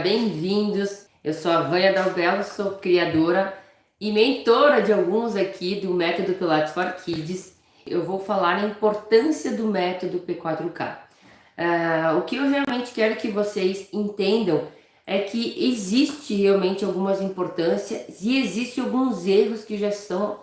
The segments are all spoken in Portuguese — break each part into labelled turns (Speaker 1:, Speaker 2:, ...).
Speaker 1: bem-vindos. Eu sou a Vânia Dalbello, sou criadora e mentora de alguns aqui do método Pilates for Kids. Eu vou falar a importância do método P4K. O que eu realmente quero que vocês entendam é que existe realmente algumas importâncias e existem alguns erros que já estão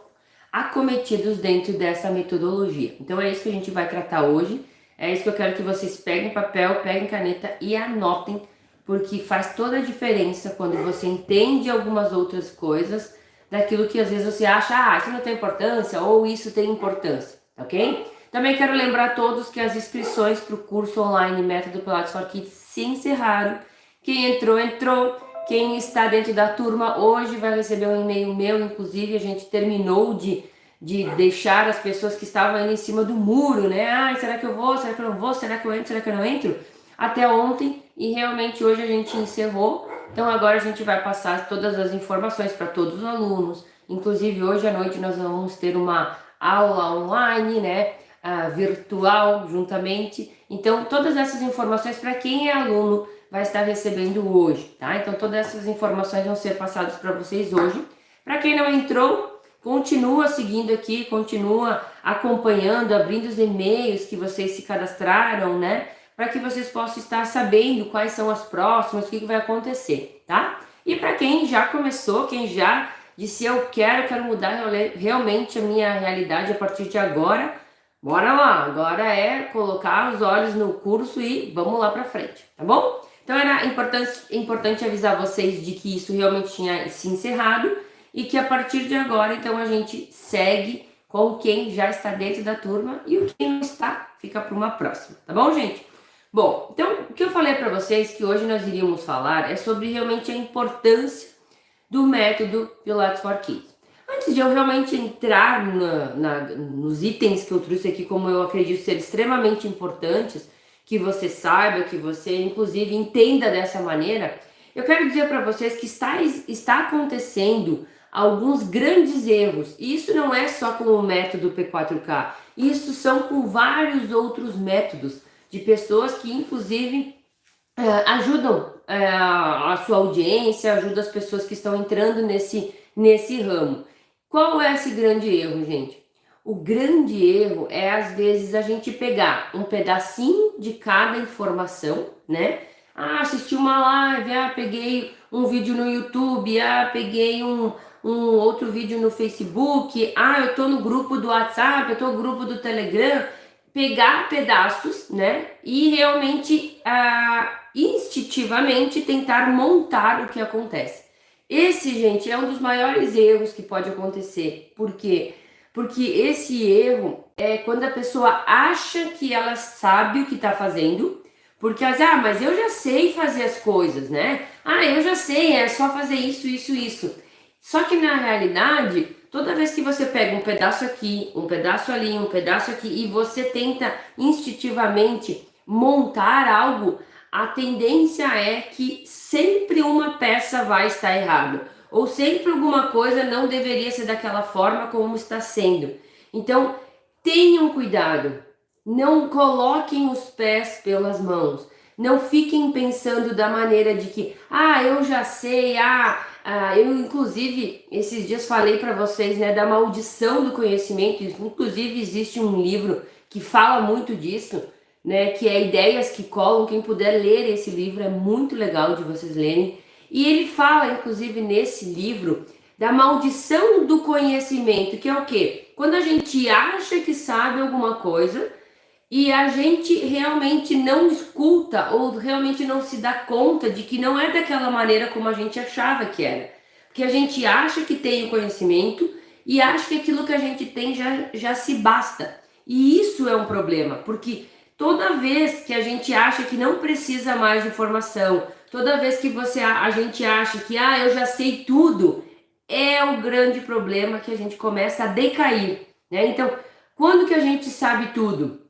Speaker 1: acometidos dentro dessa metodologia. Então é isso que a gente vai tratar hoje. É isso que eu quero que vocês peguem papel, peguem caneta e anotem, porque faz toda a diferença quando você entende algumas outras coisas daquilo que às vezes você acha, isso não tem importância ou isso tem importância, ok? Também quero lembrar a todos que as inscrições para o curso online Método Pilates for Kids se encerraram. Quem entrou, entrou. Quem está dentro da turma hoje vai receber um e-mail meu, inclusive a gente terminou de deixar as pessoas que estavam aí em cima do muro, né? Será que eu vou? Será que eu não vou? Será que eu entro? Será que eu não entro? Até ontem, e realmente hoje a gente encerrou. Então agora a gente vai passar todas as informações para todos os alunos. Inclusive hoje à noite nós vamos ter uma aula online, né? Virtual juntamente. Então todas essas informações para quem é aluno vai estar recebendo hoje, tá? Então todas essas informações vão ser passadas para vocês hoje. Para quem não entrou, continua seguindo aqui, continua acompanhando, abrindo os e-mails que vocês se cadastraram, né? Para que vocês possam estar sabendo quais são as próximas, o que vai acontecer, tá? E para quem já começou, quem já disse eu quero mudar realmente a minha realidade a partir de agora, bora lá, agora é colocar os olhos no curso e vamos lá para frente, tá bom? Então era importante avisar vocês de que isso realmente tinha se encerrado e que a partir de agora, então, a gente segue com quem já está dentro da turma e o que não está fica para uma próxima, tá bom, gente? Bom, então, o que eu falei para vocês que hoje nós iríamos falar é sobre realmente a importância do método Pilates for Kids. Antes de eu realmente entrar nos itens que eu trouxe aqui, como eu acredito ser extremamente importantes, que você saiba, que você inclusive entenda dessa maneira, eu quero dizer para vocês que está acontecendo alguns grandes erros. E isso não é só com o método P4K, isso são com vários outros métodos de pessoas que inclusive ajudam a sua audiência, ajudam as pessoas que estão entrando nesse ramo. Qual é esse grande erro, gente? O grande erro é, às vezes, a gente pegar um pedacinho de cada informação, né? Assisti uma live, peguei um vídeo no YouTube, peguei um outro vídeo no Facebook, eu tô no grupo do WhatsApp, eu tô no grupo do Telegram. Pegar pedaços, né? E realmente, instintivamente, tentar montar o que acontece. Esse, gente, é um dos maiores erros que pode acontecer. Por quê? Porque esse erro é quando a pessoa acha que ela sabe o que está fazendo, porque ela diz, mas eu já sei fazer as coisas, né? Eu já sei, é só fazer isso, isso, isso. Só que na realidade, toda vez que você pega um pedaço aqui, um pedaço ali, um pedaço aqui, e você tenta instintivamente montar algo, a tendência é que sempre uma peça vai estar errada, ou sempre alguma coisa não deveria ser daquela forma como está sendo. Então, tenham cuidado, não coloquem os pés pelas mãos, não fiquem pensando da maneira de que, eu já sei, eu inclusive esses dias falei para vocês, né, da maldição do conhecimento. Inclusive existe um livro que fala muito disso, né, que é Ideias que Colam. Quem puder ler esse livro é muito legal de vocês lerem. E ele fala, inclusive, nesse livro, da maldição do conhecimento, que é o quê? Quando a gente acha que sabe alguma coisa e a gente realmente não escuta ou realmente não se dá conta de que não é daquela maneira como a gente achava que era. Porque a gente acha que tem o conhecimento e acha que aquilo que a gente tem já se basta. E isso é um problema, porque toda vez que a gente acha que não precisa mais de informação, toda vez que a gente acha que eu já sei tudo, é o grande problema que a gente começa a decair, né? Então, quando que a gente sabe tudo?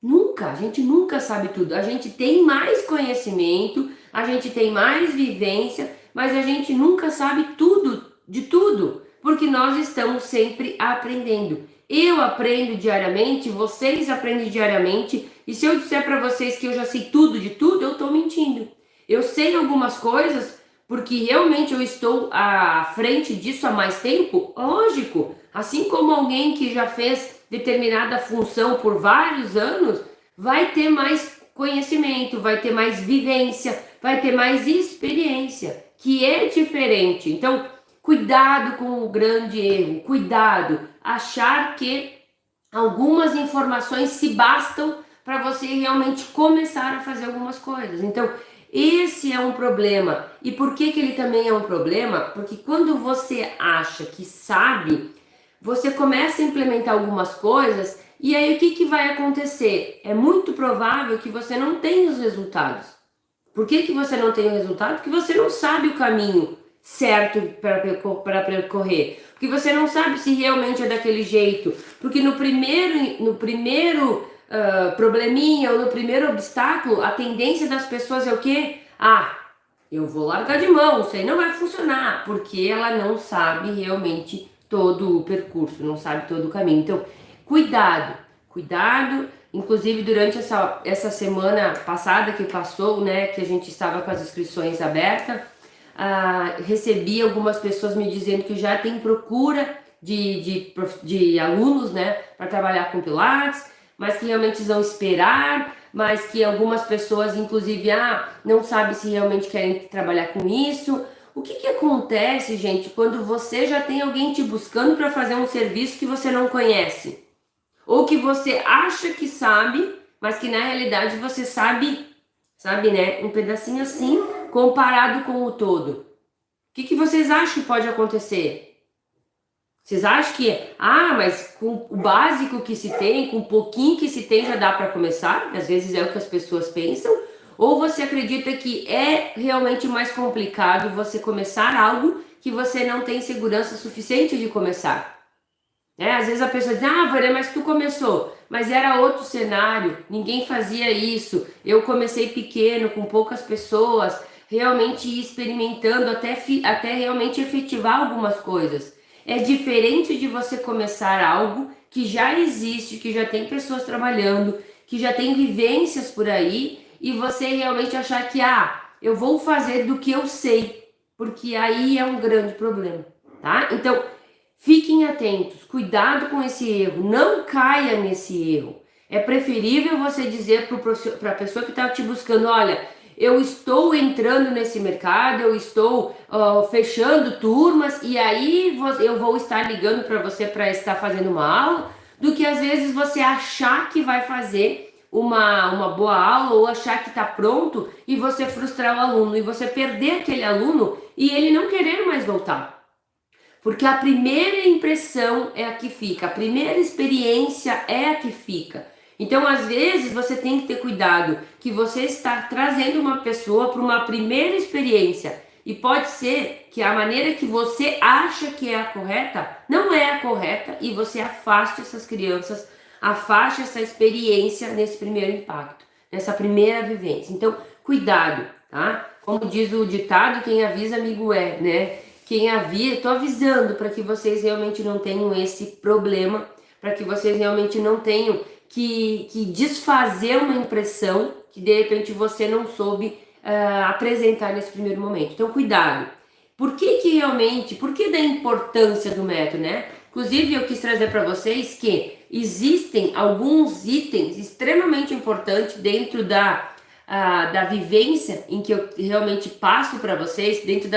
Speaker 1: Nunca, a gente nunca sabe tudo. A gente tem mais conhecimento, a gente tem mais vivência, mas a gente nunca sabe tudo, de tudo, porque nós estamos sempre aprendendo. Eu aprendo diariamente, vocês aprendem diariamente, e se eu disser para vocês que eu já sei tudo de tudo, eu estou mentindo. Eu sei algumas coisas porque realmente eu estou à frente disso há mais tempo? Lógico. Assim como alguém que já fez determinada função por vários anos, vai ter mais conhecimento, vai ter mais vivência, vai ter mais experiência, que é diferente. Então, cuidado com o grande erro, cuidado, achar que algumas informações se bastam para você realmente começar a fazer algumas coisas. Então, esse é um problema. E por que ele também é um problema? Porque quando você acha que sabe, você começa a implementar algumas coisas e aí o que vai acontecer? É muito provável que você não tenha os resultados. Por que você não tem o resultado? Porque você não sabe o caminho certo para percorrer. Porque você não sabe se realmente é daquele jeito. Porque no primeiro probleminha ou no primeiro obstáculo, a tendência das pessoas é o quê? Ah, eu vou largar de mão, isso aí não vai funcionar. Porque ela não sabe realmente todo o percurso, não sabe todo o caminho. Então, cuidado, cuidado. Inclusive, durante essa semana passada que passou, né, que a gente estava com as inscrições abertas, recebi algumas pessoas me dizendo que já tem procura de alunos, né, para trabalhar com Pilates, mas que realmente vão esperar, mas que algumas pessoas, inclusive, não sabem se realmente querem trabalhar com isso. O que acontece, gente, quando você já tem alguém te buscando para fazer um serviço que você não conhece? Ou que você acha que sabe, mas que na realidade você sabe, né? Um pedacinho assim, comparado com o todo. O que vocês acham que pode acontecer? Vocês acham que, mas com o básico que se tem, com o pouquinho que se tem, já dá para começar? Às vezes é o que as pessoas pensam. Ou você acredita que é realmente mais complicado você começar algo que você não tem segurança suficiente de começar? Às vezes a pessoa diz, Vânia, mas tu começou, mas era outro cenário, ninguém fazia isso, eu comecei pequeno, com poucas pessoas, realmente experimentando até realmente efetivar algumas coisas. É diferente de você começar algo que já existe, que já tem pessoas trabalhando, que já tem vivências por aí, e você realmente achar que, eu vou fazer do que eu sei, porque aí é um grande problema, tá? Então, fiquem atentos, cuidado com esse erro, não caia nesse erro. É preferível você dizer para a pessoa que está te buscando, olha, eu estou entrando nesse mercado, eu estou fechando turmas e aí eu vou estar ligando para você para estar fazendo uma aula, do que às vezes você achar que vai fazer uma boa aula ou achar que está pronto e você frustrar o aluno e você perder aquele aluno e ele não querer mais voltar. Porque a primeira impressão é a que fica, a primeira experiência é a que fica. Então, às vezes, você tem que ter cuidado que você está trazendo uma pessoa para uma primeira experiência. E pode ser que a maneira que você acha que é a correta, não é a correta e você afaste essas crianças, afaste essa experiência nesse primeiro impacto, nessa primeira vivência. Então, cuidado, tá? Como diz o ditado, quem avisa amigo é, né? Quem avisa, estou avisando para que vocês realmente não tenham esse problema, para que vocês realmente não tenham que desfazer uma impressão que de repente você não soube apresentar nesse primeiro momento. Então, cuidado. Por que da importância do método, né? Inclusive, eu quis trazer para vocês que existem alguns itens extremamente importantes dentro da vivência em que eu realmente passo para vocês, dentro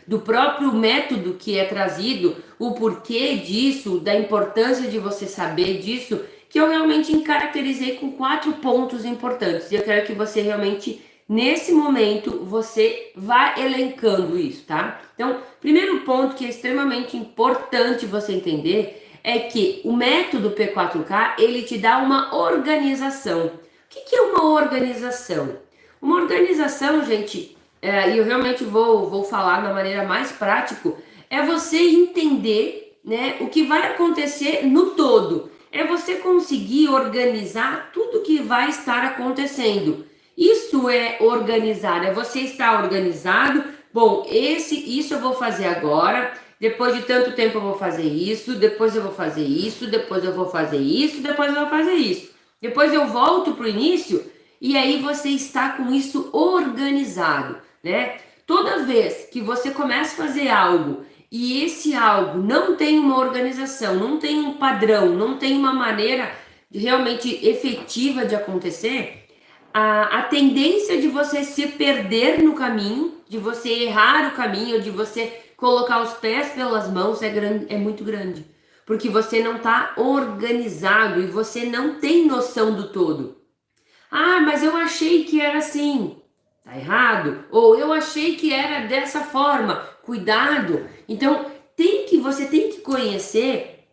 Speaker 1: do próprio método que é trazido, o porquê disso, da importância de você saber disso, que eu realmente caracterizei com 4 pontos importantes. E eu quero que você realmente, nesse momento, você vá elencando isso, tá? Então, primeiro ponto que é extremamente importante você entender é que o método P4K, ele te dá uma organização. O que é uma organização? Uma organização, gente, e eu realmente vou falar da maneira mais prática, é você entender, né, o que vai acontecer no todo. É você conseguir organizar tudo que vai estar acontecendo. Isso é organizar, é você estar organizado. Bom, isso eu vou fazer agora, depois de tanto tempo eu vou fazer isso, depois eu vou fazer isso, depois eu vou fazer isso, depois eu vou fazer isso. Depois eu volto para o início e aí você está com isso organizado, né? Toda vez que você começa a fazer algo e esse algo não tem uma organização, não tem um padrão, não tem uma maneira realmente efetiva de acontecer, a tendência de você se perder no caminho, de você errar o caminho, de você colocar os pés pelas mãos é muito grande. Porque você não está organizado e você não tem noção do todo. Ah, mas eu achei que era assim. Tá errado. Ou eu achei que era dessa forma. Cuidado. Então, você tem que conhecer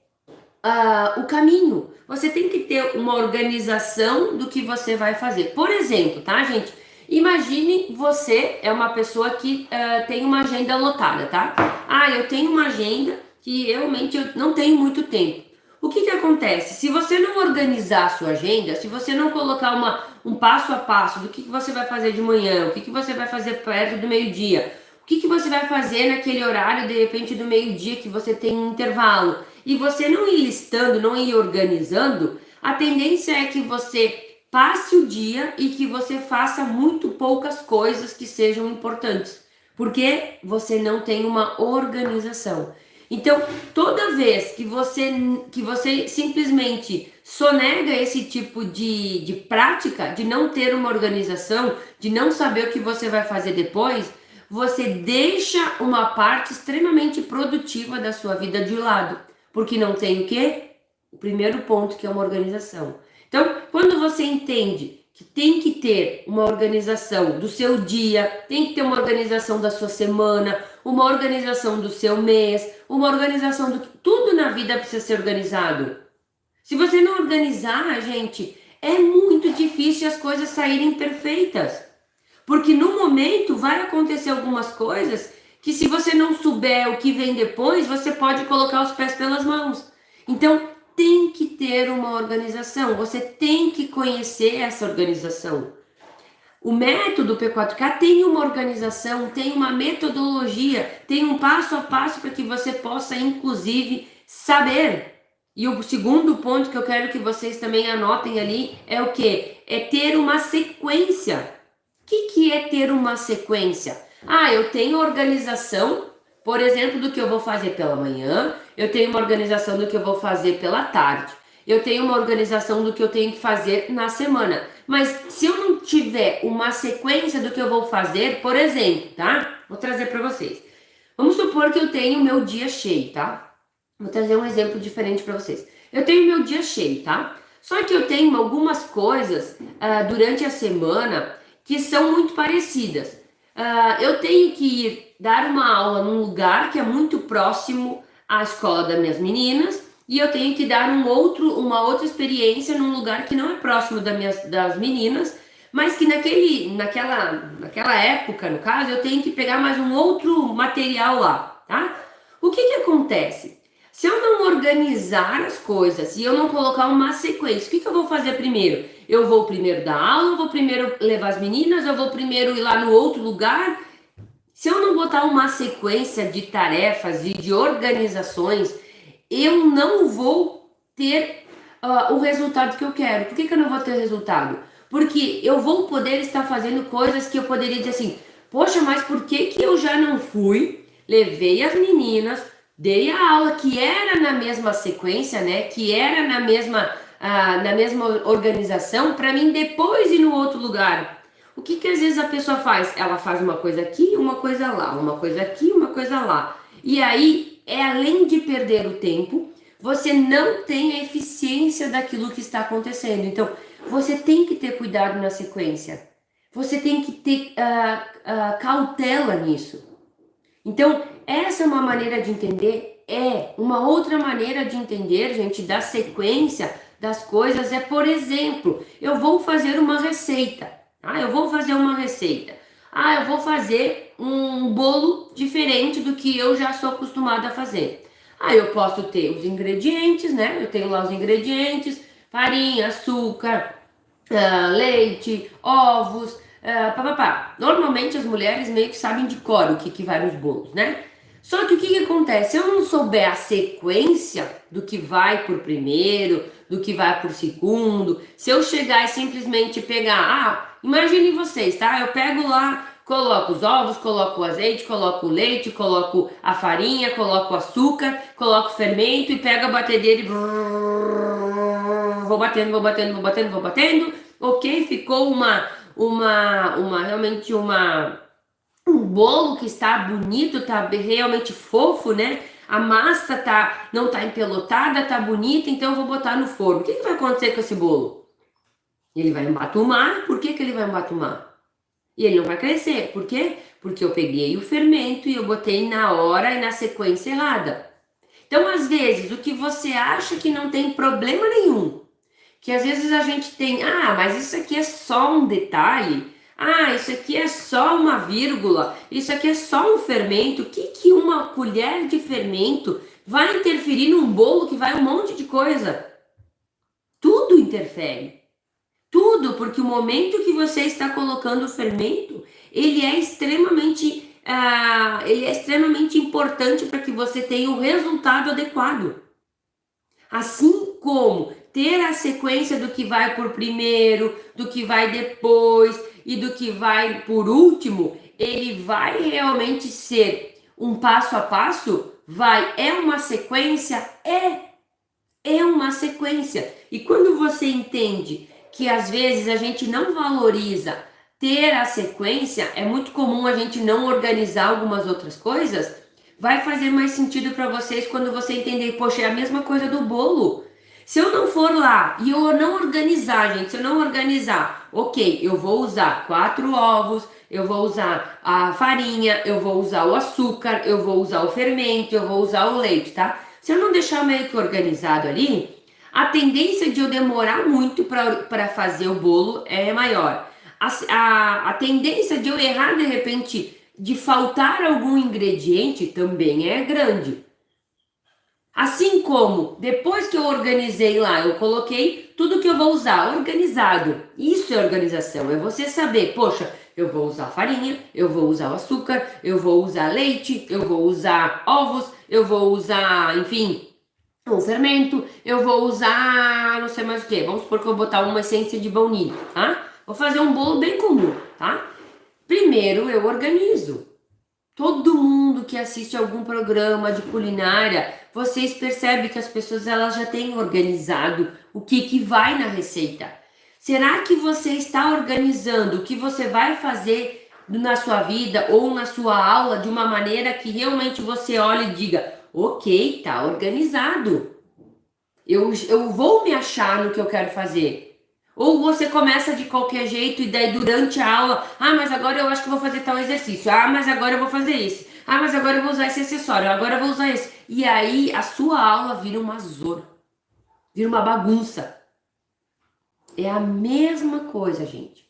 Speaker 1: o caminho. Você tem que ter uma organização do que você vai fazer. Por exemplo, tá, gente? Imagine você é uma pessoa que tem uma agenda lotada, tá? Ah, eu tenho uma agenda que realmente eu não tenho muito tempo. O que que acontece? Se você não organizar a sua agenda, se você não colocar um passo a passo do que você vai fazer de manhã, o que que você vai fazer perto do meio-dia, o que que você vai fazer naquele horário, de repente, do meio-dia que você tem um intervalo, e você não ir listando, não ir organizando, a tendência é que você passe o dia e que você faça muito poucas coisas que sejam importantes, porque você não tem uma organização. Então, toda vez que você simplesmente sonega esse tipo de prática, de não ter uma organização, de não saber o que você vai fazer depois, você deixa uma parte extremamente produtiva da sua vida de lado, porque não tem o quê? O primeiro ponto, que é uma organização. Então, quando você entende que tem que ter uma organização do seu dia, tem que ter uma organização da sua semana, uma organização do seu mês, uma organização do tudo na vida precisa ser organizado. Se você não organizar, gente, é muito difícil as coisas saírem perfeitas. Porque no momento vai acontecer algumas coisas que, se você não souber o que vem depois, você pode colocar os pés pelas mãos. Então, tem que ter uma organização, você tem que conhecer essa organização. O método P4K tem uma organização, tem uma metodologia, tem um passo a passo para que você possa, inclusive, saber. E o segundo ponto que eu quero que vocês também anotem ali é o quê? É ter uma sequência. O que é ter uma sequência? Ah, eu tenho organização, por exemplo, do que eu vou fazer pela manhã, eu tenho uma organização do que eu vou fazer pela tarde, eu tenho uma organização do que eu tenho que fazer na semana. Mas se eu não tiver uma sequência do que eu vou fazer, por exemplo, tá? Vou trazer para vocês. Vamos supor que eu tenho o meu dia cheio, tá? Vou trazer um exemplo diferente para vocês. Eu tenho meu dia cheio, tá? Só que eu tenho algumas coisas durante a semana que são muito parecidas. Eu tenho que ir dar uma aula num lugar que é muito próximo à escola das minhas meninas, e eu tenho que dar uma outra experiência num lugar que não é próximo das meninas, mas que naquela época, no caso, eu tenho que pegar mais um outro material lá, tá? O que acontece? Se eu não organizar as coisas e eu não colocar uma sequência, o que eu vou fazer primeiro? Eu vou primeiro dar aula, eu vou primeiro levar as meninas, eu vou primeiro ir lá no outro lugar. Se eu não botar uma sequência de tarefas e de organizações, eu não vou ter o resultado que eu quero. Por que eu não vou ter resultado? Porque eu vou poder estar fazendo coisas que eu poderia dizer assim, poxa, mas por que eu já não fui, levei as meninas, dei a aula que era na mesma sequência, né? Que era na mesma organização, para mim depois ir no outro lugar. O que às vezes a pessoa faz? Ela faz uma coisa aqui, uma coisa lá, uma coisa aqui, uma coisa lá. E aí, além de perder o tempo, você não tem a eficiência daquilo que está acontecendo. Então, você tem que ter cuidado na sequência. Você tem que ter cautela nisso. Então, essa é uma maneira de entender. Uma outra maneira de entender, gente, da sequência das coisas é, por exemplo, eu vou fazer uma receita. Eu vou fazer uma receita. Eu vou fazer um bolo diferente do que eu já sou acostumada a fazer. Eu posso ter os ingredientes, né? Eu tenho lá os ingredientes, farinha, açúcar, leite, ovos, papapá. Normalmente as mulheres meio que sabem de cor o que vai nos bolos, né? Só que o que acontece? Se eu não souber a sequência do que vai por primeiro, do que vai por segundo, se eu chegar e simplesmente pegar, imagine vocês, tá? Eu pego lá, coloco os ovos, coloco o azeite, coloco o leite, coloco a farinha, coloco o açúcar, coloco o fermento e pego a batedeira e vou batendo, vou batendo, vou batendo, vou batendo. Ok, ficou realmente um bolo que está bonito, tá realmente fofo, né? A massa não tá empelotada, tá bonita, então eu vou botar no forno. O que vai acontecer com esse bolo? Ele vai embatumar. Por que ele vai embatumar? E ele não vai crescer. Por quê? Porque eu peguei o fermento e eu botei na hora e na sequência errada. Então, às vezes, o que você acha que não tem problema nenhum, que às vezes a gente tem, mas isso aqui é só um detalhe, isso aqui é só uma vírgula, isso aqui é só um fermento. O que uma colher de fermento vai interferir num bolo que vai um monte de coisa? Tudo interfere. Tudo, porque o momento que você está colocando o fermento, ele é extremamente importante para que você tenha o resultado adequado. Assim como ter a sequência do que vai por primeiro, do que vai depois e do que vai por último, ele vai realmente ser um passo a passo? É uma sequência? É uma sequência. E quando você entende que às vezes a gente não valoriza ter a sequência, é muito comum a gente não organizar algumas outras coisas, vai fazer mais sentido para vocês quando você entender, poxa, é a mesma coisa do bolo. Se eu não for lá e eu não organizar, gente, se eu não organizar, ok, eu vou usar 4 ovos, eu vou usar a farinha, eu vou usar o açúcar, eu vou usar o fermento, eu vou usar o leite, tá? Se eu não deixar meio que organizado ali, a tendência de eu demorar muito para fazer o bolo é maior. A tendência de eu errar de repente, de faltar algum ingrediente também é grande. Assim como depois que eu organizei lá, eu coloquei tudo que eu vou usar organizado. Isso é organização, é você saber, poxa, eu vou usar farinha, eu vou usar o açúcar, eu vou usar leite, eu vou usar ovos, eu vou usar, enfim, um fermento, eu vou usar não sei mais o que. Vamos supor que eu vou botar uma essência de baunilha, tá? Vou fazer um bolo bem comum, tá? Primeiro eu organizo. Todo mundo que assiste algum programa de culinária, vocês percebem que as pessoas elas já têm organizado o que vai na receita. Será que você está organizando o que você vai fazer na sua vida ou na sua aula de uma maneira que realmente você olhe e diga, ok, tá organizado. Eu vou me achar no que eu quero fazer. Ou você começa de qualquer jeito e daí durante a aula, mas agora eu acho que vou fazer tal exercício, mas agora eu vou fazer isso, mas agora eu vou usar esse acessório, agora eu vou usar esse. E aí a sua aula vira uma zona, vira uma bagunça. É a mesma coisa, gente.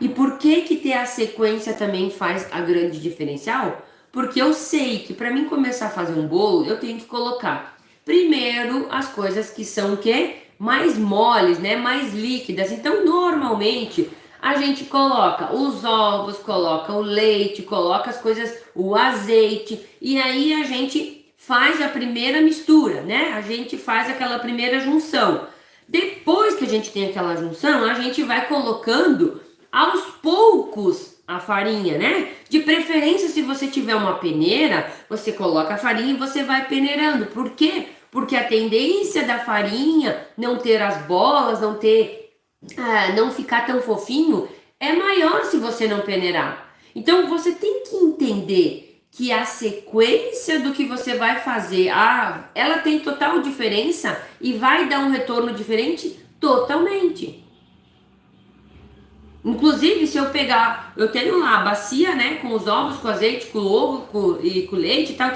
Speaker 1: E por que ter a sequência também faz a grande diferencial? Porque eu sei que para mim começar a fazer um bolo, eu tenho que colocar primeiro as coisas que são o quê? Mais moles, né? Mais líquidas. Então, normalmente, a gente coloca os ovos, coloca o leite, coloca as coisas, o azeite, e aí a gente faz a primeira mistura, né? A gente faz aquela primeira junção. Depois que a gente tem aquela junção, a gente vai colocando aos poucos a farinha, né? De preferência, se você tiver uma peneira, você coloca a farinha e você vai peneirando. Por quê? Porque a tendência da farinha não ter as bolas, não ficar tão fofinho, é maior se você não peneirar. Então você tem que entender que a sequência do que você vai fazer, ela tem total diferença e vai dar um retorno diferente totalmente. Inclusive, se eu pegar, eu tenho lá a bacia, né, com os ovos, com azeite, com ovo e com leite e tal.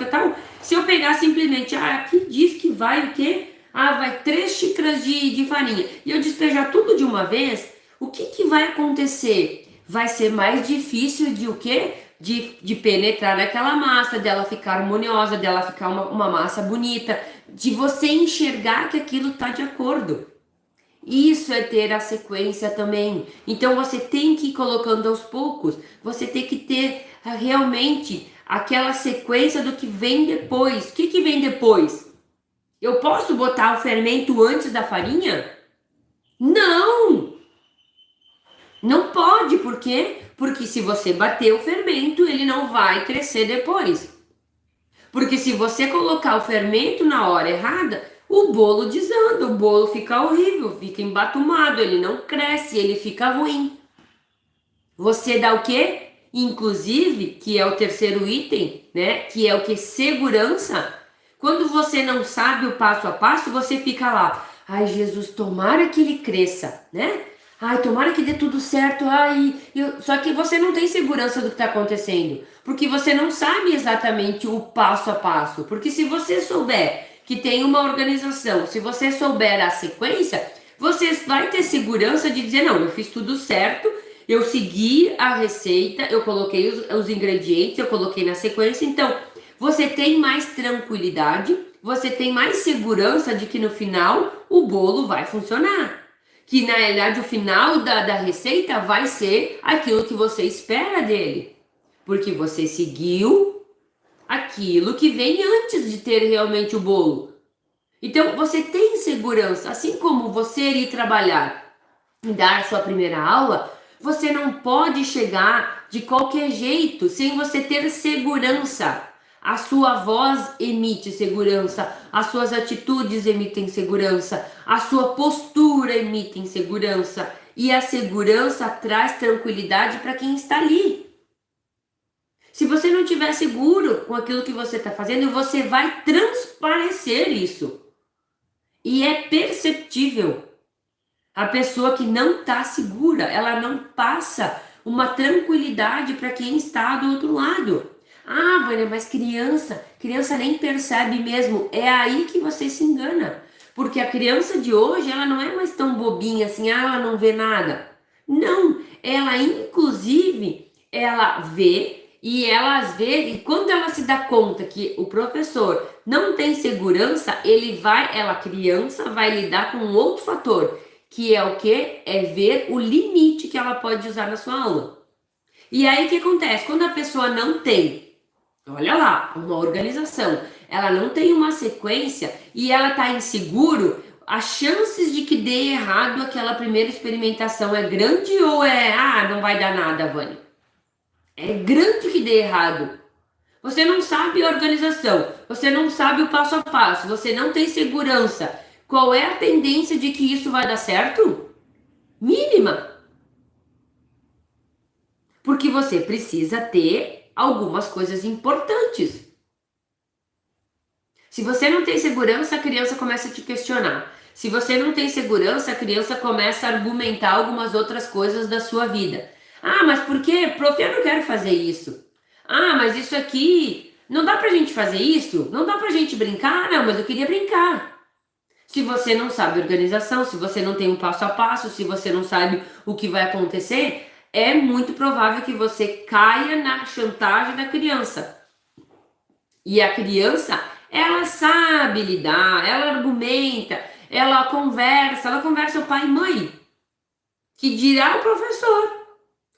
Speaker 1: Se eu pegar simplesmente, aqui diz que vai o quê? Vai 3 xícaras de farinha. E eu despejar tudo de uma vez, o que vai acontecer? Vai ser mais difícil de o quê? De penetrar naquela massa, dela ficar harmoniosa, dela ficar uma massa bonita, de você enxergar que aquilo está de acordo. Isso é ter a sequência também. Então você tem que ir colocando aos poucos, você tem que ter realmente aquela sequência do que vem depois. O que vem depois? Eu posso botar o fermento antes da farinha? Não! Não pode, por quê? Porque se você bater o fermento, ele não vai crescer depois. Porque se você colocar o fermento na hora errada, o bolo desanda, o bolo fica horrível, fica embatumado, ele não cresce, ele fica ruim. Você dá o quê? Inclusive, que é o terceiro item, né? Que é o que? Segurança. Quando você não sabe o passo a passo, você fica lá. Ai, Jesus, tomara que ele cresça, né? Ai, tomara que dê tudo certo. Ai, Só que você não tem segurança do que está acontecendo. Porque você não sabe exatamente o passo a passo. Porque se você souber que tem uma organização, se você souber a sequência, você vai ter segurança de dizer, não, eu fiz tudo certo, eu segui a receita, eu coloquei os ingredientes, eu coloquei na sequência, então você tem mais tranquilidade, você tem mais segurança de que no final o bolo vai funcionar. Que na realidade o final da receita vai ser aquilo que você espera dele. Porque você seguiu aquilo que vem antes de ter realmente o bolo. Então você tem segurança, assim como você ir trabalhar e dar sua primeira aula, você não pode chegar de qualquer jeito sem você ter segurança. A sua voz emite segurança, as suas atitudes emitem segurança, a sua postura emite segurança e a segurança traz tranquilidade para quem está ali. Se você não estiver seguro com aquilo que você está fazendo, você vai transparecer isso. E é perceptível. A pessoa que não está segura, ela não passa uma tranquilidade para quem está do outro lado. Ah, Vânia, mas criança nem percebe mesmo. É aí que você se engana. Porque a criança de hoje, ela não é mais tão bobinha assim, ela não vê nada. Não, ela inclusive, ela vê e ela às vezes, quando ela se dá conta que o professor não tem segurança, ela criança vai lidar com um outro fator, que é o quê? É ver o limite que ela pode usar na sua aula. E aí o que acontece? Quando a pessoa não tem, olha lá, uma organização, ela não tem uma sequência e ela está inseguro, as chances de que dê errado aquela primeira experimentação é grande ou não vai dar nada, Vânia? É grande que dê errado. Você não sabe a organização, você não sabe o passo a passo, você não tem segurança. Qual é a tendência de que isso vai dar certo? Mínima. Porque você precisa ter algumas coisas importantes. Se você não tem segurança, a criança começa a te questionar. Se você não tem segurança, a criança começa a argumentar algumas outras coisas da sua vida. Ah, mas por quê? Prof, eu não quero fazer isso. Ah, mas isso aqui, não dá pra gente fazer isso? Não dá pra gente brincar? Não, mas eu queria brincar. Se você não sabe organização, se você não tem um passo a passo, se você não sabe o que vai acontecer, é muito provável que você caia na chantagem da criança. E a criança, ela sabe lidar, ela argumenta, ela conversa o pai e mãe, que dirá o professor.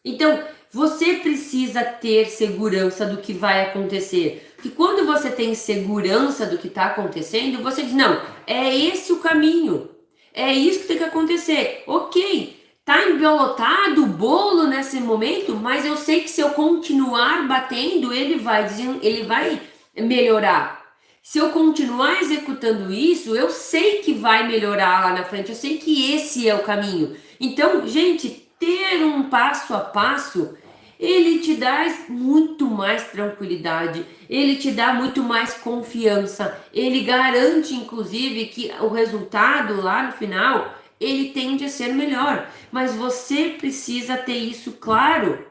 Speaker 1: Então, você precisa ter segurança do que vai acontecer. Porque quando você tem segurança do que está acontecendo, você diz, não, é esse o caminho. É isso que tem que acontecer. Ok, tá embolotado o bolo nesse momento, mas eu sei que se eu continuar batendo, ele vai melhorar. Se eu continuar executando isso, eu sei que vai melhorar lá na frente. Eu sei que esse é o caminho. Então, gente, ter um passo a passo, ele te dá muito mais tranquilidade, ele te dá muito mais confiança, ele garante inclusive que o resultado lá no final, ele tende a ser melhor, mas você precisa ter isso claro.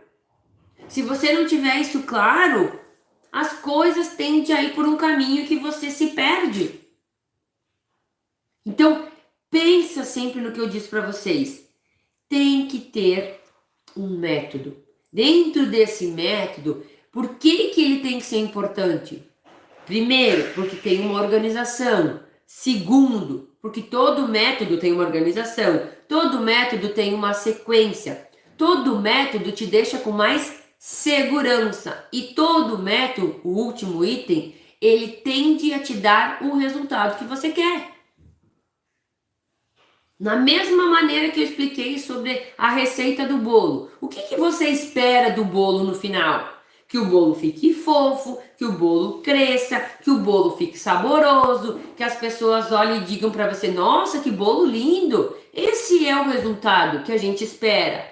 Speaker 1: Se você não tiver isso claro, as coisas tendem a ir por um caminho que você se perde. Então, pensa sempre no que eu disse para vocês. Tem que ter um método. Dentro desse método, por que ele tem que ser importante? Primeiro, porque tem uma organização. Segundo, porque todo método tem uma organização. Todo método tem uma sequência. Todo método te deixa com mais segurança. E todo método, o último item, ele tende a te dar o resultado que você quer. Na mesma maneira que eu expliquei sobre a receita do bolo. O que você espera do bolo no final? Que o bolo fique fofo, que o bolo cresça, que o bolo fique saboroso, que as pessoas olhem e digam para você, nossa, que bolo lindo! Esse é o resultado que a gente espera.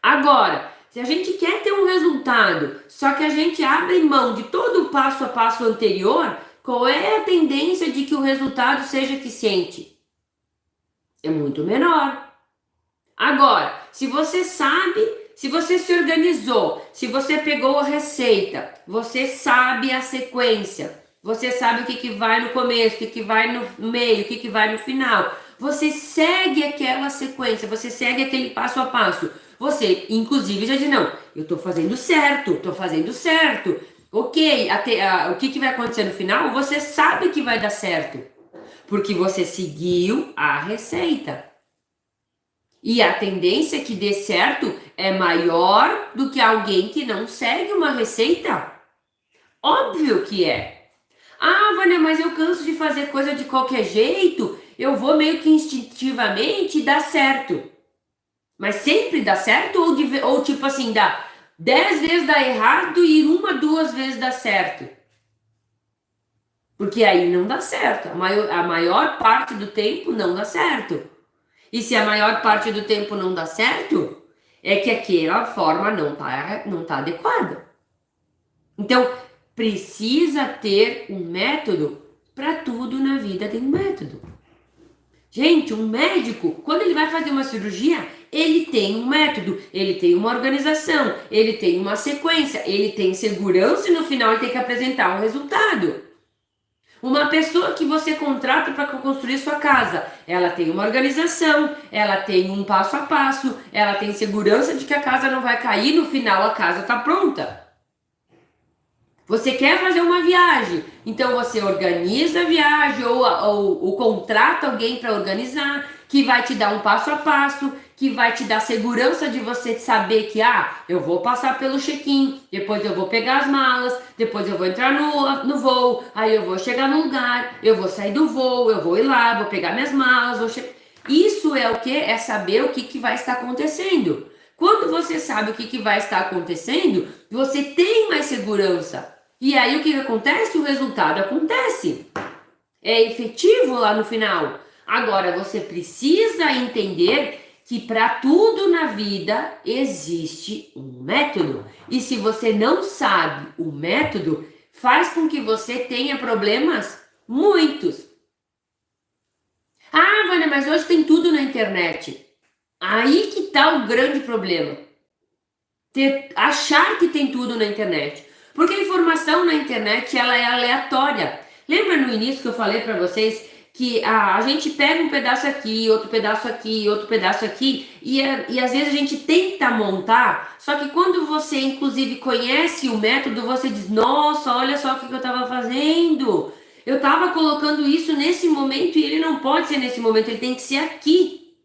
Speaker 1: Agora, se a gente quer ter um resultado, só que a gente abre mão de todo o passo a passo anterior, qual é a tendência de que o resultado seja eficiente? É muito menor. Agora, se você sabe, se você se organizou, se você pegou a receita, você sabe a sequência, você sabe o que vai no começo, o que vai no meio, o que vai no final, você segue aquela sequência, você segue aquele passo a passo. Você, inclusive, já diz, não, eu tô fazendo certo. Ok, o que vai acontecer no final, você sabe que vai dar certo. Porque você seguiu a receita. E a tendência que dê certo é maior do que alguém que não segue uma receita. Óbvio que é. Ah, Vânia, mas eu canso de fazer coisa de qualquer jeito. Eu vou meio que instintivamente e dá certo. Mas sempre dá certo ou tipo assim, dá 10 vezes dá errado e 1, 2 vezes dá certo? Porque aí não dá certo. A maior parte do tempo não dá certo. E se a maior parte do tempo não dá certo, é que aquela forma não tá adequada. Então, precisa ter um método. Para tudo na vida tem um método. Gente, um médico, quando ele vai fazer uma cirurgia, ele tem um método, ele tem uma organização, ele tem uma sequência, ele tem segurança e no final ele tem que apresentar um resultado. Uma pessoa que você contrata para construir sua casa, ela tem uma organização, ela tem um passo a passo, ela tem segurança de que a casa não vai cair, no final a casa está pronta. Você quer fazer uma viagem, então você organiza a viagem ou contrata alguém para organizar, que vai te dar um passo a passo, que vai te dar segurança de você saber que, eu vou passar pelo check-in, depois eu vou pegar as malas, depois eu vou entrar no voo, aí eu vou chegar no lugar, eu vou sair do voo, eu vou ir lá, vou pegar minhas malas, Isso é o que? É saber o que vai estar acontecendo. Quando você sabe o que vai estar acontecendo, você tem mais segurança. E aí o que acontece? O resultado acontece. É efetivo lá no final. Agora você precisa entender que para tudo na vida existe um método. E se você não sabe o método, faz com que você tenha problemas muitos. Ah, Vânia, mas hoje tem tudo na internet. Aí que tá o grande problema. Achar que tem tudo na internet. Porque a informação na internet ela é aleatória. Lembra no início que eu falei para vocês que a gente pega um pedaço aqui, outro pedaço aqui, outro pedaço aqui e às vezes a gente tenta montar, só que quando você inclusive conhece o método, você diz, nossa, olha só o que eu estava fazendo. Eu estava colocando isso nesse momento e ele não pode ser nesse momento, ele tem que ser aqui.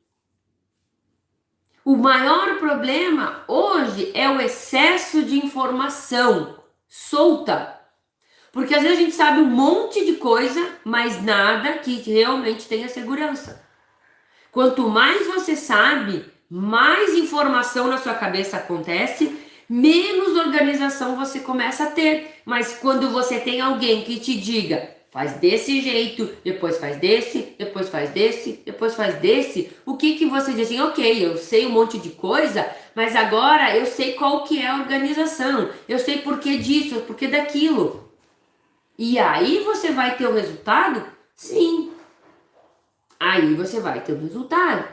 Speaker 1: O maior problema hoje é o excesso de informação solta. Porque às vezes a gente sabe um monte de coisa, mas nada que realmente tenha segurança. Quanto mais você sabe, mais informação na sua cabeça acontece, menos organização você começa a ter. Mas quando você tem alguém que te diga, faz desse jeito, depois faz desse, depois faz desse, depois faz desse, o que você diz assim, ok, eu sei um monte de coisa, mas agora eu sei qual que é a organização, eu sei por que disso, por que daquilo. E aí você vai ter o resultado? Sim. Aí você vai ter o resultado.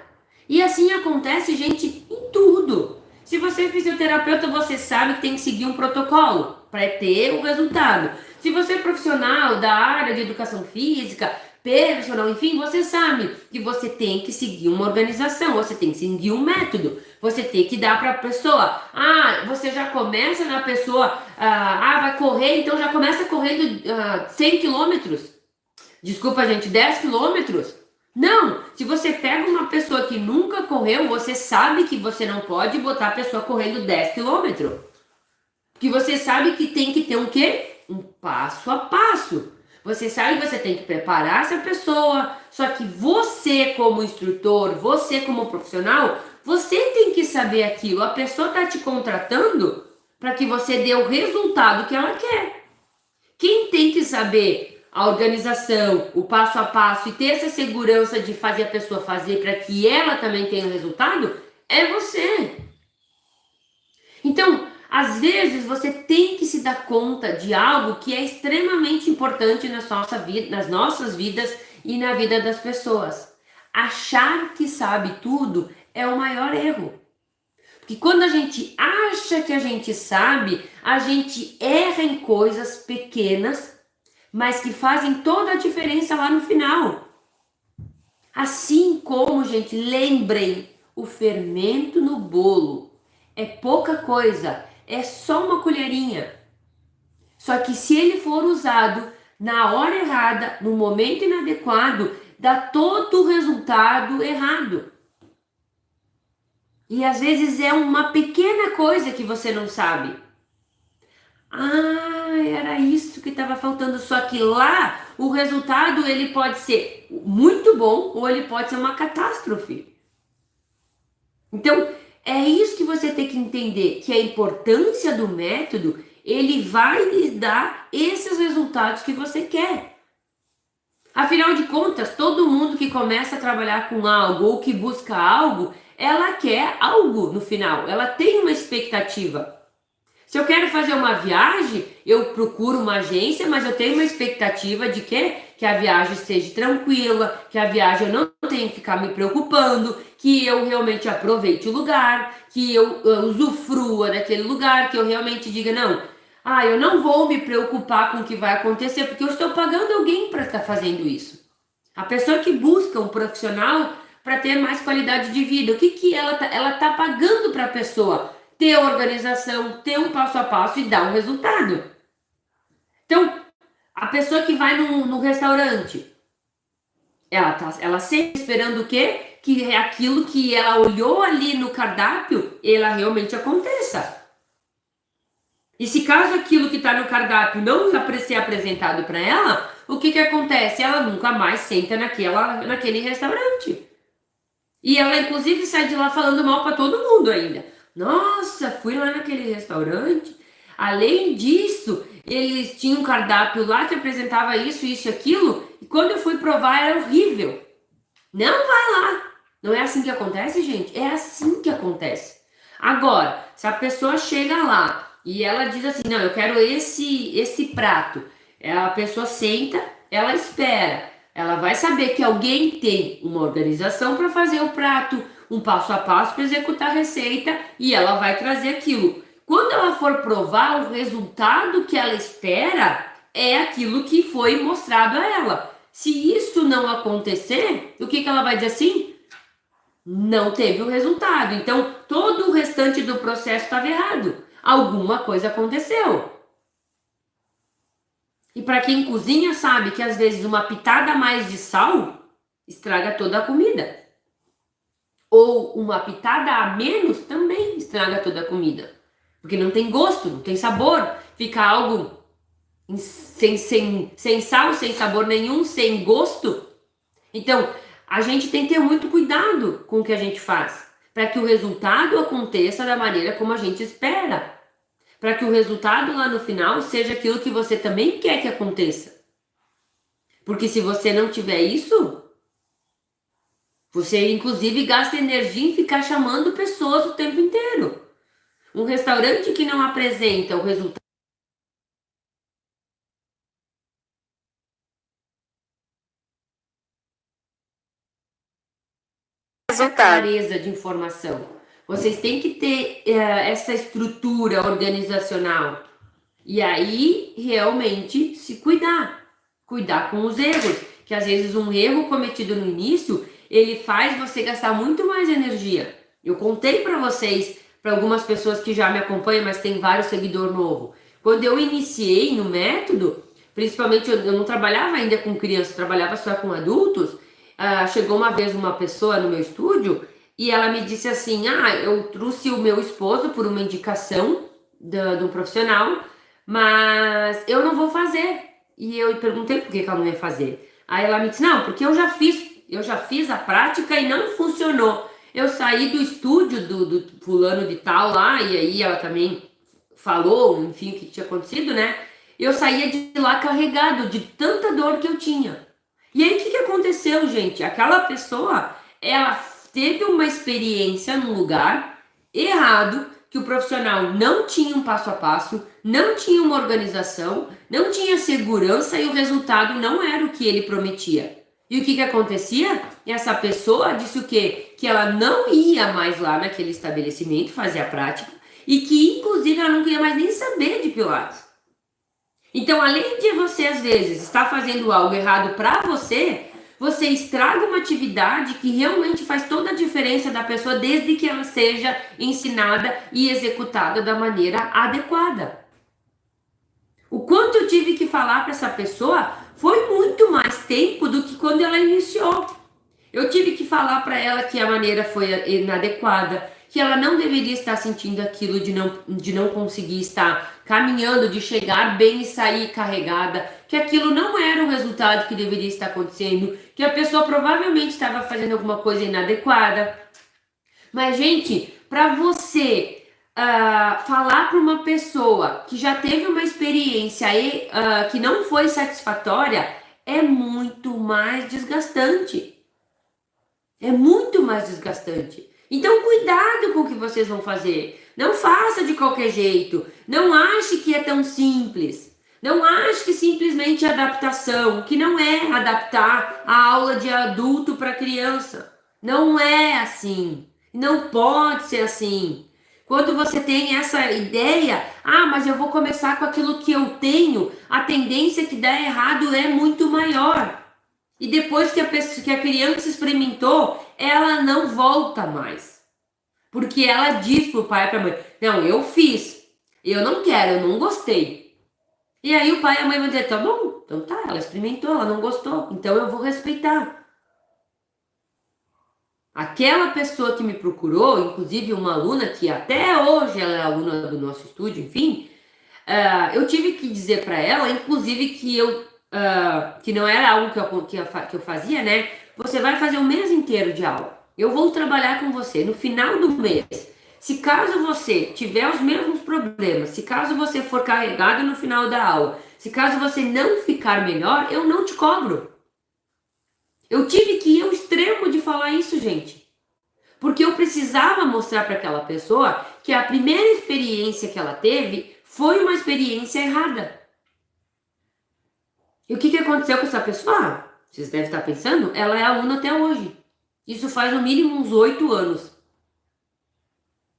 Speaker 1: E assim acontece, gente, em tudo. Se você é fisioterapeuta, você sabe que tem que seguir um protocolo para ter o resultado. Se você é profissional da área de educação física, personal, enfim, você sabe que você tem que seguir uma organização, você tem que seguir um método, você tem que dar para a pessoa. Você já começa na pessoa, vai correr, então já começa correndo 100 quilômetros. Desculpa, gente, 10 quilômetros. Não, se você pega uma pessoa que nunca correu, você sabe que você não pode botar a pessoa correndo 10 quilômetros. Porque você sabe que tem que ter um quê? Um passo a passo. Você sabe que você tem que preparar essa pessoa, só que você como instrutor, você como profissional, você tem que saber aquilo. A pessoa está te contratando para que você dê o resultado que ela quer. Quem tem que saber a organização, o passo a passo e ter essa segurança de fazer a pessoa fazer para que ela também tenha o resultado é você. Então, às vezes você tem que se dar conta de algo que é extremamente importante nas nossas vidas e na vida das pessoas. Achar que sabe tudo é o maior erro. Porque quando a gente acha que a gente sabe, a gente erra em coisas pequenas, mas que fazem toda a diferença lá no final. Assim como, gente, lembrem, o fermento no bolo é pouca coisa, é só uma colherinha. Só que se ele for usado na hora errada, no momento inadequado, dá todo o resultado errado. E às vezes é uma pequena coisa que você não sabe. Ah, era isso que estava faltando. Só que lá o resultado ele pode ser muito bom ou ele pode ser uma catástrofe. Então é isso que você tem que entender, que a importância do método ele vai lhe dar esses resultados que você quer. Afinal de contas, todo mundo que começa a trabalhar com algo ou que busca algo, ela quer algo no final, ela tem uma expectativa. Se eu quero fazer uma viagem, eu procuro uma agência, mas eu tenho uma expectativa de que a viagem seja tranquila, que a viagem eu não tenha que ficar me preocupando, que eu realmente aproveite o lugar, que eu usufrua daquele lugar, que eu realmente diga, não, eu não vou me preocupar com o que vai acontecer, porque eu estou pagando alguém para estar fazendo isso. A pessoa que busca um profissional para ter mais qualidade de vida, o que ela tá pagando para a pessoa? Ter organização, ter um passo a passo e dar um resultado. Então, a pessoa que vai no restaurante, ela sempre esperando o quê? Que aquilo que ela olhou ali no cardápio, ela realmente aconteça. E se caso aquilo que está no cardápio não ser apresentado para ela, o que acontece? Ela nunca mais senta naquele restaurante. E ela inclusive sai de lá falando mal para todo mundo ainda. Nossa, fui lá naquele restaurante. Além disso, eles tinham um cardápio lá que apresentava isso, isso e aquilo. E quando eu fui provar, era horrível. Não vai lá. Não é assim que acontece, gente? É assim que acontece. Agora, se a pessoa chega lá e ela diz assim, não, eu quero esse prato. A pessoa senta, ela espera. Ela vai saber que alguém tem uma organização para fazer o prato, um passo a passo para executar a receita e ela vai trazer aquilo. Quando ela for provar, o resultado que ela espera é aquilo que foi mostrado a ela. Se isso não acontecer, o que ela vai dizer assim? Não teve o resultado. Então, todo o restante do processo estava errado. Alguma coisa aconteceu. E para quem cozinha sabe que às vezes uma pitada a mais de sal estraga toda a comida. Ou uma pitada a menos também estraga toda a comida. Porque não tem gosto, não tem sabor. Fica algo sem sal, sem sabor nenhum, sem gosto. Então, a gente tem que ter muito cuidado com o que a gente faz. Para que o resultado aconteça da maneira como a gente espera. Para que o resultado lá no final seja aquilo que você também quer que aconteça. Porque se você não tiver isso, você inclusive gasta energia em ficar chamando pessoas o tempo inteiro. Um restaurante que não apresenta o resultado clareza de informação. Vocês têm que ter essa estrutura organizacional. E aí, realmente, se cuidar. Cuidar com os erros. Que às vezes um erro cometido no início, ele faz você gastar muito mais energia. Eu contei para vocês, para algumas pessoas que já me acompanham, mas tem vários seguidores novos. Quando eu iniciei no método, principalmente eu não trabalhava ainda com crianças, trabalhava só com adultos. chegou uma vez uma pessoa no meu estúdio e ela me disse assim, eu trouxe o meu esposo por uma indicação de um profissional, mas eu não vou fazer. E eu perguntei por que ela não ia fazer. Aí ela me disse, não, porque eu já fiz a prática e não funcionou. Eu saí do estúdio do fulano de tal lá, e aí ela também falou, enfim, o que tinha acontecido, né? Eu saía de lá carregado de tanta dor que eu tinha. E aí o que aconteceu, gente? Aquela pessoa, ela teve uma experiência num lugar errado, que o profissional não tinha um passo a passo, não tinha uma organização, não tinha segurança e o resultado não era o que ele prometia. E o que acontecia? Essa pessoa disse o quê? Que ela não ia mais lá naquele estabelecimento fazer a prática e que, inclusive, ela não queria mais nem saber de Pilates. Então, além de você, às vezes, estar fazendo algo errado para você, você estraga uma atividade que realmente faz toda a diferença da pessoa desde que ela seja ensinada e executada da maneira adequada. O quanto eu tive que falar para essa pessoa foi muito mais tempo do que quando ela iniciou. Eu tive que falar para ela que a maneira foi inadequada, que ela não deveria estar sentindo aquilo de não conseguir estar caminhando, de chegar bem e sair carregada, que aquilo não era o resultado que deveria estar acontecendo, que a pessoa provavelmente estava fazendo alguma coisa inadequada. Mas, gente, para você falar para uma pessoa que já teve uma experiência que não foi satisfatória, é muito mais desgastante. É muito mais desgastante. Então, cuidado com o que vocês vão fazer. Não faça de qualquer jeito. Não ache que é tão simples. Não ache que simplesmente é adaptação, que não é adaptar a aula de adulto para criança. Não é assim. Não pode ser assim. Quando você tem essa ideia, mas eu vou começar com aquilo que eu tenho, a tendência que dá errado é muito maior. E depois que a criança experimentou, ela não volta mais. Porque ela diz pro pai e pra mãe, não, eu fiz, eu não quero, eu não gostei. E aí o pai e a mãe vão dizer, tá bom, então tá, ela experimentou, ela não gostou, então eu vou respeitar. Aquela pessoa que me procurou, inclusive uma aluna que até hoje ela é aluna do nosso estúdio, enfim, eu tive que dizer para ela, inclusive que não era algo que eu fazia, né? Você vai fazer o mês inteiro de aula. Eu vou trabalhar com você no final do mês. Se caso você tiver os mesmos problemas, se caso você for carregado no final da aula, se caso você não ficar melhor, eu não te cobro. Eu tive que ir ao extremo de falar isso, gente. Porque eu precisava mostrar para aquela pessoa que a primeira experiência que ela teve foi uma experiência errada. E o que aconteceu com essa pessoa? Vocês devem estar pensando, ela é aluna até hoje. Isso faz no mínimo uns 8 anos.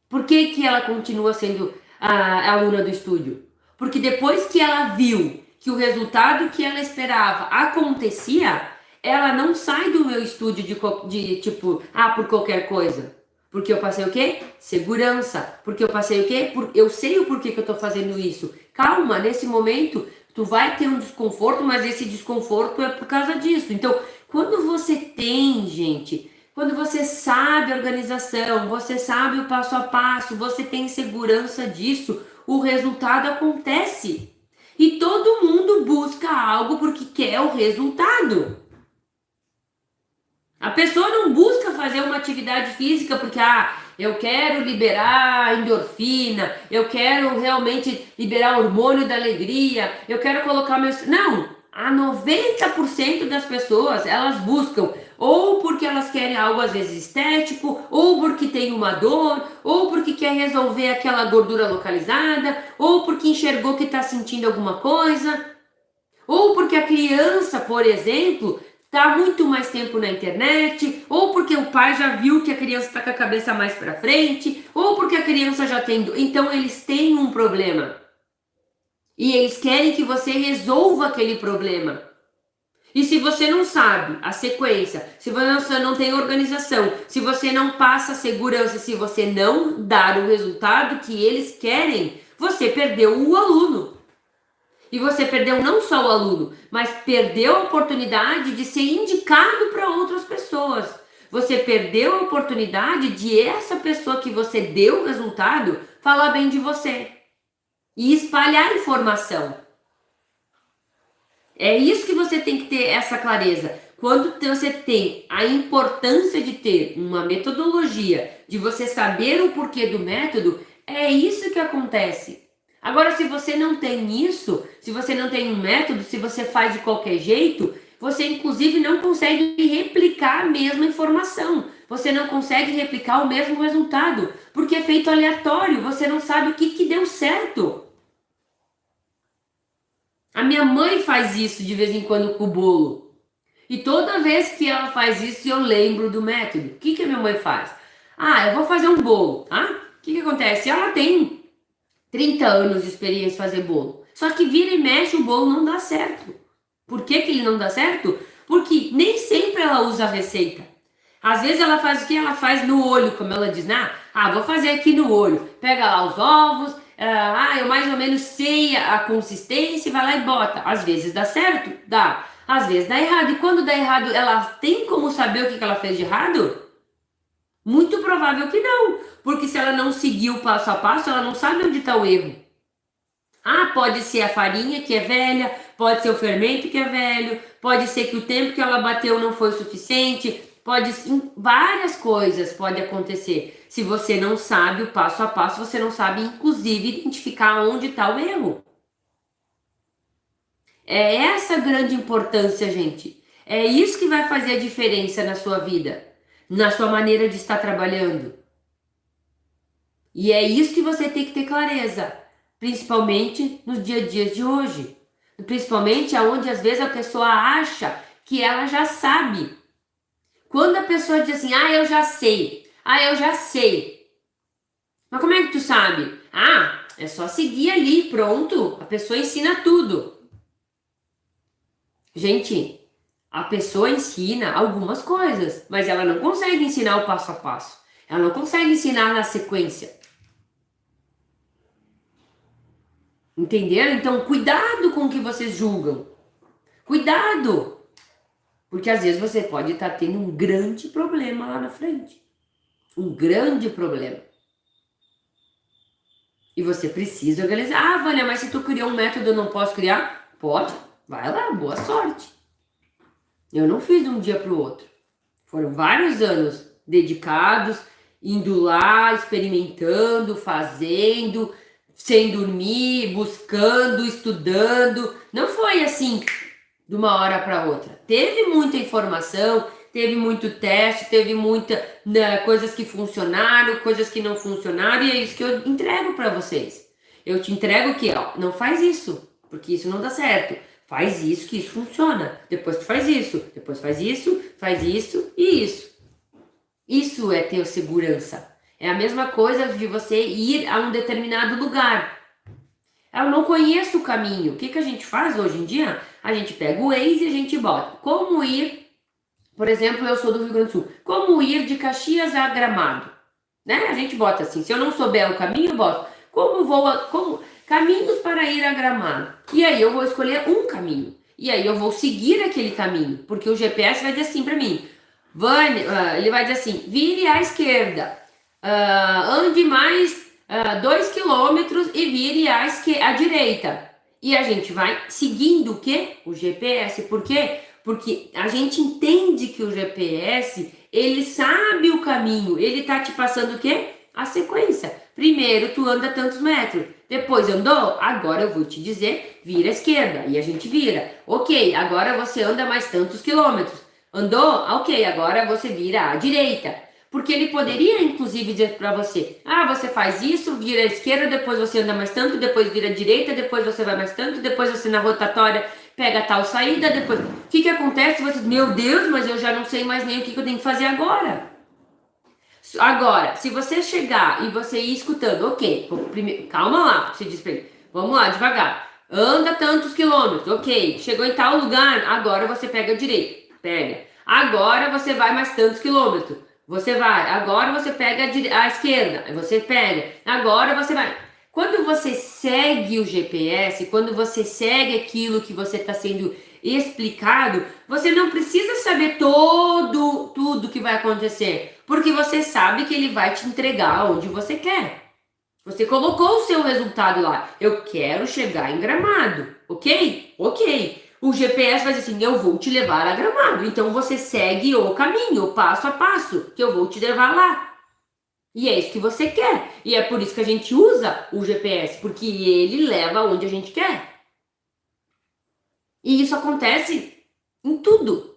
Speaker 1: Por que ela continua sendo a aluna do estúdio? Porque depois que ela viu que o resultado que ela esperava acontecia, ela não sai do meu estúdio de tipo, por qualquer coisa. Porque eu passei o quê? Segurança. Porque eu passei o quê? Eu sei o porquê que eu tô fazendo isso. Calma, nesse momento tu vai ter um desconforto, mas esse desconforto é por causa disso. Então, quando você tem, gente, quando você sabe a organização, você sabe o passo a passo, você tem segurança disso, o resultado acontece. E todo mundo busca algo porque quer o resultado. A pessoa não busca fazer uma atividade física porque, eu quero liberar endorfina, eu quero realmente liberar o hormônio da alegria, eu quero colocar meus... Não, a 90% das pessoas, elas buscam ou porque elas querem algo às vezes estético, ou porque tem uma dor, ou porque quer resolver aquela gordura localizada, ou porque enxergou que está sentindo alguma coisa, ou porque a criança, por exemplo, está muito mais tempo na internet, ou porque o pai já viu que a criança está com a cabeça mais para frente, ou porque a criança já tem... Então eles têm um problema. E eles querem que você resolva aquele problema. E se você não sabe a sequência, se você não tem organização, se você não passa segurança, se você não dar o resultado que eles querem, você perdeu o aluno. E você perdeu não só o aluno, mas perdeu a oportunidade de ser indicado para outras pessoas. Você perdeu a oportunidade de essa pessoa que você deu o resultado falar bem de você e espalhar informação. É isso que você tem que ter essa clareza. Quando você tem a importância de ter uma metodologia, de você saber o porquê do método, é isso que acontece. Agora, se você não tem isso, se você não tem um método, se você faz de qualquer jeito, você inclusive não consegue replicar a mesma informação. Você não consegue replicar o mesmo resultado, porque é feito aleatório, você não sabe o que deu certo. A minha mãe faz isso de vez em quando com o bolo. E toda vez que ela faz isso, eu lembro do método. O que a minha mãe faz? Ah, eu vou fazer um bolo, tá? O que acontece? Ela tem 30 anos de experiência em fazer bolo. Só que vira e mexe, o bolo não dá certo. Por que ele não dá certo? Porque nem sempre ela usa a receita. Às vezes ela faz o que? Ela faz no olho, como ela diz, né? Ah, vou fazer aqui no olho. Pega lá os ovos, eu mais ou menos sei a consistência e vai lá e bota. Às vezes dá certo? Dá. Às vezes dá errado. E quando dá errado, ela tem como saber o que ela fez de errado? Muito provável que não. Porque se ela não seguiu o passo a passo, ela não sabe onde está o erro. Ah, pode ser a farinha que é velha, pode ser o fermento que é velho, pode ser que o tempo que ela bateu não foi o suficiente, várias coisas podem acontecer. Se você não sabe o passo a passo, você não sabe, inclusive, identificar onde está o erro. É essa a grande importância, gente. É isso que vai fazer a diferença na sua vida, na sua maneira de estar trabalhando. E é isso que você tem que ter clareza, principalmente nos dias a dias de hoje. Principalmente aonde às vezes a pessoa acha que ela já sabe. Quando a pessoa diz assim, eu já sei, eu já sei. Mas como é que tu sabe? É só seguir ali, pronto, a pessoa ensina tudo. Gente, a pessoa ensina algumas coisas, mas ela não consegue ensinar o passo a passo. Ela não consegue ensinar na sequência. Entenderam? Então, cuidado com o que vocês julgam. Cuidado! Porque às vezes você pode estar tendo um grande problema lá na frente. Um grande problema. E você precisa organizar. Vânia, mas se tu criou um método, eu não posso criar? Pode. Vai lá, boa sorte. Eu não fiz de um dia para o outro. Foram vários anos dedicados, indo lá, experimentando, fazendo, sem dormir, buscando, estudando. Não foi assim de uma hora para outra. Teve muita informação, teve muito teste, teve muita coisas que funcionaram, coisas que não funcionaram, e é isso que eu entrego para vocês. Eu te entrego que, não faz isso, porque isso não dá certo. Faz isso que isso funciona. Depois tu faz isso, depois faz isso e isso. Isso é ter segurança. É a mesma coisa de você ir a um determinado lugar. Eu não conheço o caminho. O que a gente faz hoje em dia? A gente pega o Waze e a gente bota. Como ir, por exemplo, eu sou do Rio Grande do Sul. Como ir de Caxias a Gramado? Né? A gente bota assim. Se eu não souber o caminho, eu boto. Caminhos para ir a Gramado. E aí eu vou escolher um caminho. E aí eu vou seguir aquele caminho. Porque o GPS vai dizer assim para mim. Ele vai dizer assim, vire à esquerda. Ande mais 2 quilômetros e vire à direita. E a gente vai seguindo o quê? O GPS. Por quê? Porque a gente entende que o GPS, ele sabe o caminho. Ele tá te passando o quê? A sequência. Primeiro tu anda tantos metros. Depois andou? Agora eu vou te dizer, vira à esquerda. E a gente vira. Ok, agora você anda mais tantos quilômetros. Andou? Ok, agora você vira à direita. Porque ele poderia, inclusive, dizer para você, você faz isso, vira à esquerda, depois você anda mais tanto, depois vira à direita, depois você vai mais tanto, depois você na rotatória pega tal saída, depois... O que acontece? Você diz, meu Deus, mas eu já não sei mais nem o que eu tenho que fazer agora. Agora, se você chegar e você ir escutando, ok, calma lá, você diz para ele, vamos lá, devagar, anda tantos quilômetros, ok, chegou em tal lugar, agora você pega a direita. Pega. Agora você vai mais tantos quilômetros. Você vai. Agora você pega a esquerda. Você pega. Agora você vai. Quando você segue o GPS, quando você segue aquilo que você está sendo explicado, você não precisa saber tudo que vai acontecer, porque você sabe que ele vai te entregar onde você quer. Você colocou o seu resultado lá. Eu quero chegar em Gramado, ok? Ok. O GPS vai dizer assim, eu vou te levar a Gramado. Então você segue o caminho, passo a passo, que eu vou te levar lá. E é isso que você quer. E é por isso que a gente usa o GPS, porque ele leva onde a gente quer. E isso acontece em tudo.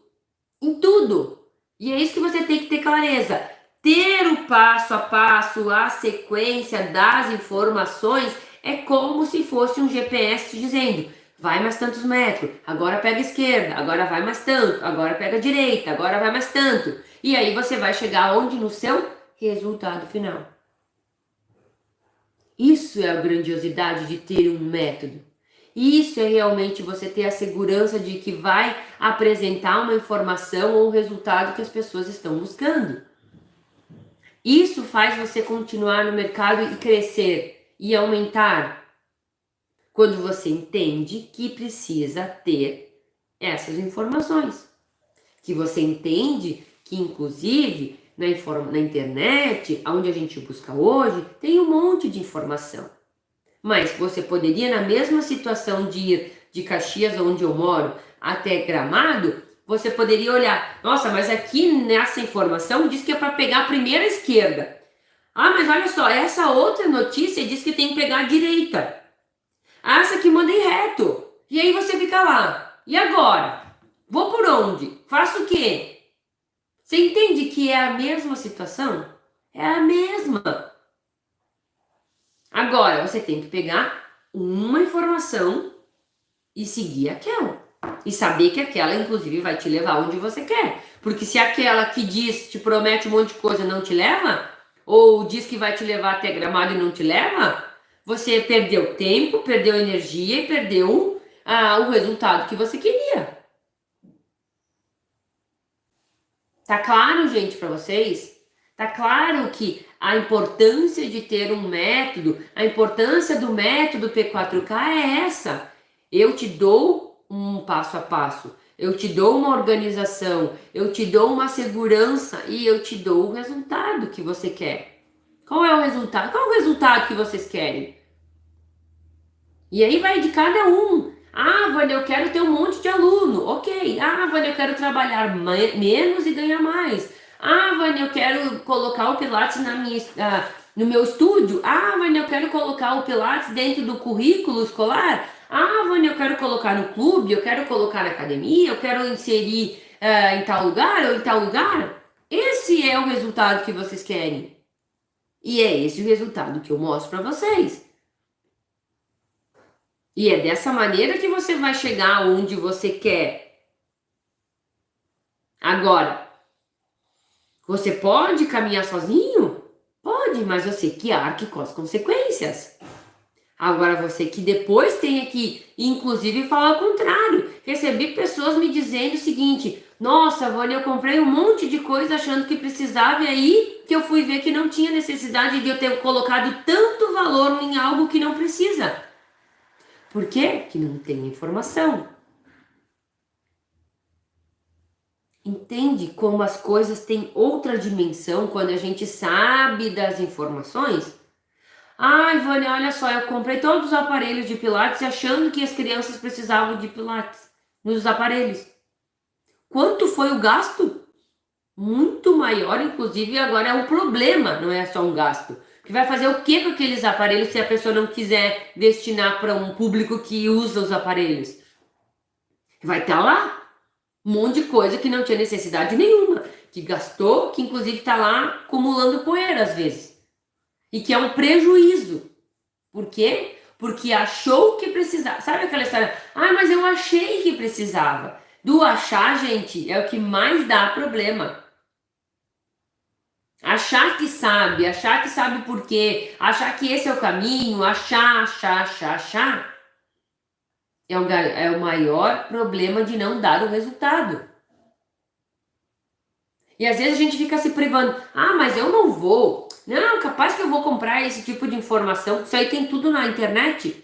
Speaker 1: Em tudo. E é isso que você tem que ter clareza. Ter o passo a passo, a sequência das informações é como se fosse um GPS te dizendo: vai mais tantos metros, agora pega a esquerda, agora vai mais tanto, agora pega a direita, agora vai mais tanto. E aí você vai chegar onde? No seu resultado final. Isso é a grandiosidade de ter um método. Isso é realmente você ter a segurança de que vai apresentar uma informação ou um resultado que as pessoas estão buscando. Isso faz você continuar no mercado e crescer e aumentar. Quando você entende que precisa ter essas informações. Que você entende que, inclusive, na internet, onde a gente busca hoje, tem um monte de informação. Mas você poderia, na mesma situação de ir de Caxias, onde eu moro, até Gramado, você poderia olhar, nossa, mas aqui nessa informação diz que é para pegar a primeira esquerda. Ah, mas olha só, essa outra notícia diz que tem que pegar a direita. Ah, essa aqui manda ir reto. E aí você fica lá. E agora? Vou por onde? Faço o quê? Você entende que é a mesma situação? É a mesma. Agora, você tem que pegar uma informação e seguir aquela. E saber que aquela, inclusive, vai te levar onde você quer. Porque se aquela que diz, te promete um monte de coisa não te leva, ou diz que vai te levar até Gramado e não te leva, você perdeu tempo, perdeu energia e perdeu o resultado que você queria. Tá claro, gente, para vocês? Tá claro que a importância de ter um método, a importância do método P4K é essa. Eu te dou um passo a passo, eu te dou uma organização, eu te dou uma segurança e eu te dou o resultado que você quer. Qual é o resultado? Qual é o resultado que vocês querem? E aí vai de cada um. Ah, Vânia, eu quero ter um monte de aluno. Ok. Ah, Vânia, eu quero trabalhar menos e ganhar mais. Ah, Vânia, eu quero colocar o Pilates no meu estúdio. Ah, Vânia, eu quero colocar o Pilates dentro do currículo escolar. Ah, Vânia, eu quero colocar no clube, eu quero colocar na academia, eu quero inserir em tal lugar ou em tal lugar. Esse é o resultado que vocês querem. E é esse o resultado que eu mostro para vocês. E é dessa maneira que você vai chegar onde você quer. Agora, você pode caminhar sozinho? Pode, mas você que arque com as consequências. Agora você que depois tenha que, inclusive, falar o contrário. Recebi pessoas me dizendo o seguinte: nossa, Vânia, eu comprei um monte de coisa achando que precisava e aí que eu fui ver que não tinha necessidade de eu ter colocado tanto valor em algo que não precisa. Por quê? Que não tem informação. Entende como as coisas têm outra dimensão quando a gente sabe das informações? Ai, Vânia, olha só, eu comprei todos os aparelhos de Pilates achando que as crianças precisavam de Pilates nos aparelhos. Quanto foi o gasto? Muito maior, inclusive agora é um problema, não é só um gasto. Que vai fazer o que com aqueles aparelhos se a pessoa não quiser destinar para um público que usa os aparelhos? Vai estar lá um monte de coisa que não tinha necessidade nenhuma, que gastou, que inclusive está lá acumulando poeira às vezes. E que é um prejuízo. Por quê? Porque achou que precisava. Sabe aquela história? Ah, mas eu achei que precisava. Do achar, gente, é o que mais dá problema. Achar que sabe por quê, achar que esse é o caminho, achar. É o maior problema de não dar o resultado. E às vezes a gente fica se privando. Ah, mas eu não vou. Não, capaz que eu vou comprar esse tipo de informação. Isso aí tem tudo na internet.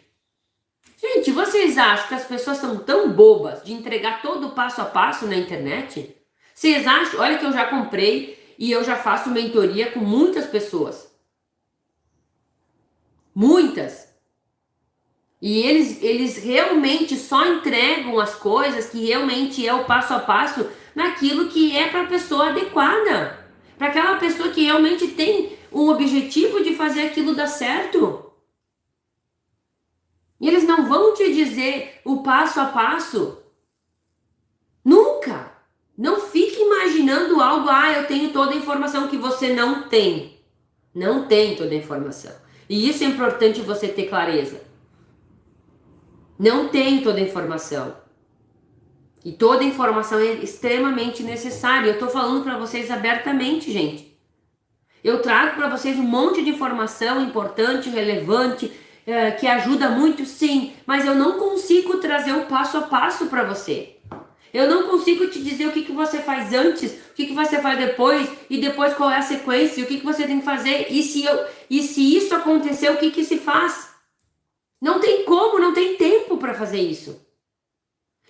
Speaker 1: Gente, vocês acham que as pessoas são tão bobas de entregar todo o passo a passo na internet? Vocês acham? Olha que eu já comprei e eu já faço mentoria com muitas pessoas. Muitas. E eles realmente só entregam as coisas que realmente é o passo a passo naquilo que é para a pessoa adequada. Para aquela pessoa que realmente tem um objetivo de fazer aquilo dar certo. E eles não vão te dizer o passo a passo. Nunca. Não fique imaginando algo, eu tenho toda a informação que você não tem. Não tem toda a informação. E isso é importante você ter clareza. Não tem toda a informação. E toda a informação é extremamente necessária. Eu tô falando para vocês abertamente, gente. Eu trago para vocês um monte de informação importante, relevante, que ajuda muito, sim, mas eu não consigo trazer o passo a passo para você. Eu não consigo te dizer o que você faz antes, o que você faz depois, e depois qual é a sequência, o que você tem que fazer, e se isso acontecer, o que se faz? Não tem como, não tem tempo para fazer isso.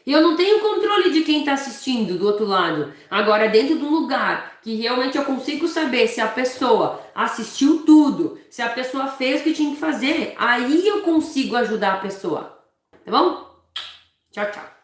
Speaker 1: E eu não tenho controle de quem está assistindo do outro lado. Agora, dentro do lugar que realmente eu consigo saber se a pessoa assistiu tudo, se a pessoa fez o que tinha que fazer, aí eu consigo ajudar a pessoa. Tá bom? Tchau, tchau.